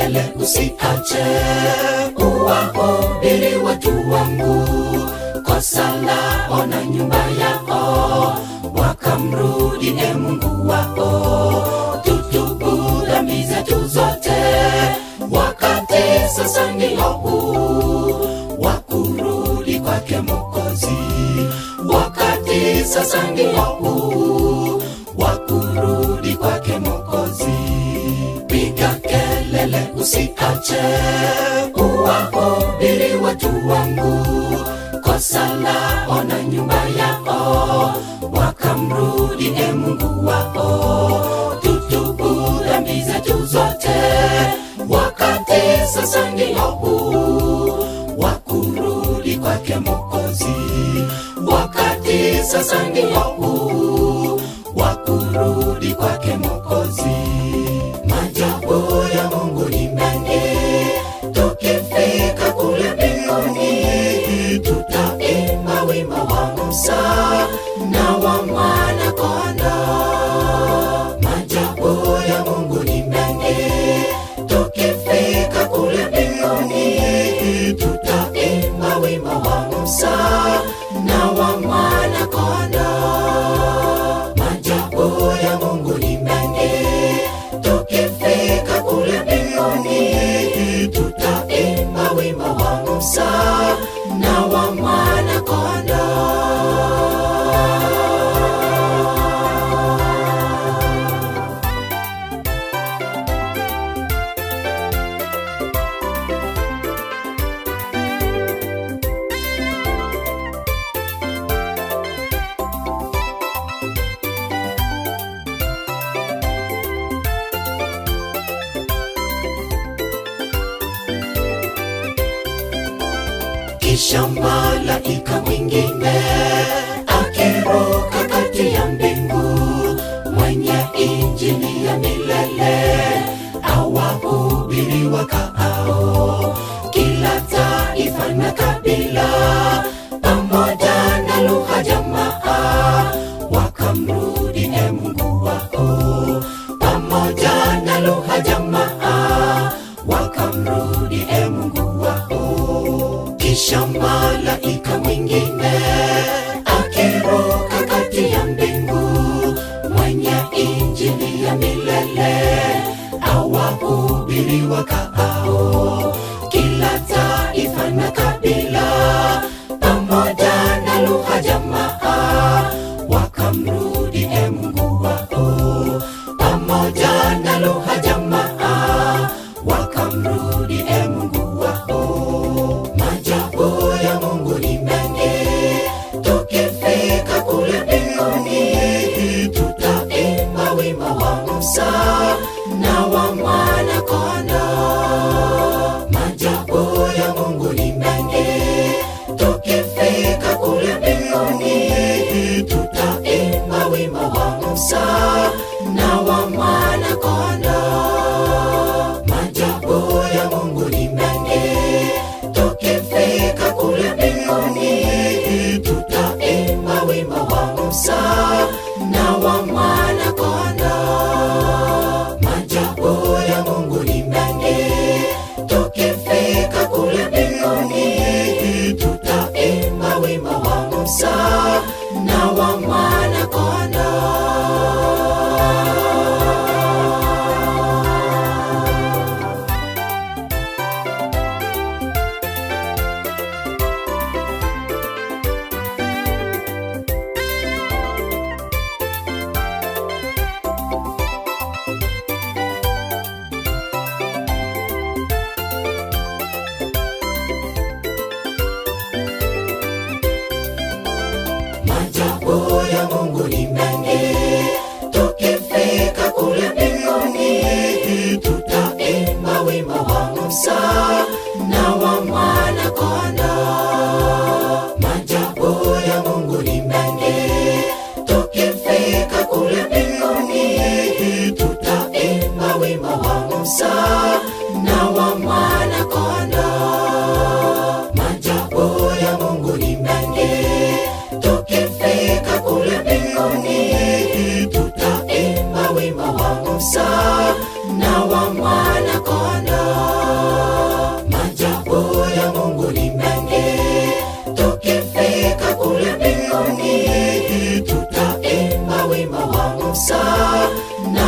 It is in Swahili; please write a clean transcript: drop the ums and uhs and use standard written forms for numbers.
kelele usiache kuwahubiri watu wangu. Kosa lao na nyumba yao, wakamrudie Mungu wao. Tutubu dhambi zetu zote, wakati sasa ndio huu wa kurudi kwake Mwokozi. Wakati sasa ndio huu wa kurudi kwake Mwokozi. Piga kelele usiache kuwahubiri watu wangu. Kosa lao na nyumba yao, wakamrudie Mungu wao. Tutubu dhambi zetu zote, wakati sasa ndio huu wa kurudi kwake Mwokozi. Wakati sasa ndio huu wa kurudi kwake Mwokozi. Maajabu ya Mungu ni mengi, tukifika kule mbinguni tutaimba wimbo wa Musa na wa Mwana-Kondoo. Maajabu ya Mungu ni mengi, tukifika kule mbinguni tutaimba wimbo wa Musa na wa Mwana-Kondoo. Maajabu ya Mungu ni mengi, tukifika kule mbinguni tutaimba wimbo wa Musa na wa Mwana-Kondoo. Kisha malaika mwingine akiruka kati ya mbingu, mwenye injili ya milele awahubiri wakaao kila taifa na kabila, pamoja na lugha jamaa, wakamrudie Mungu wao. Pamoja na lugha jamaa, wakamrudie Mungu wao. Kisha malaika mwingine akiruka kati ya mbingu, mwenye injili ya milele awahubiri wakaao kila taifa na kabila, pamoja na lugha jamaa, wakamrudie Mungu wao. Pamoja na lugha jamaa, wakamrudie Mungu wao. Maajabu ya Mungu ni mengi, tukifika kule mbinguni tutaimba wimbo wa Musa na wa Mwana-Kondoo. Maajabu ya Mungu ni mengi, tukifika kule mbinguni tutaimba wimbo wa Musa na wa Mwana-Kondoo. Maajabu ya Mungu ni mengi, tukifika kule mbinguni tutaimba wimbo wa Musa na wa Mwana-Kondoo. Maajabu ya Mungu ni mengi, tukifika kule mbinguni tutaimba wimbo wa Musa na wa Mwana-Kondoo. Maajabu ya wima wa Musa na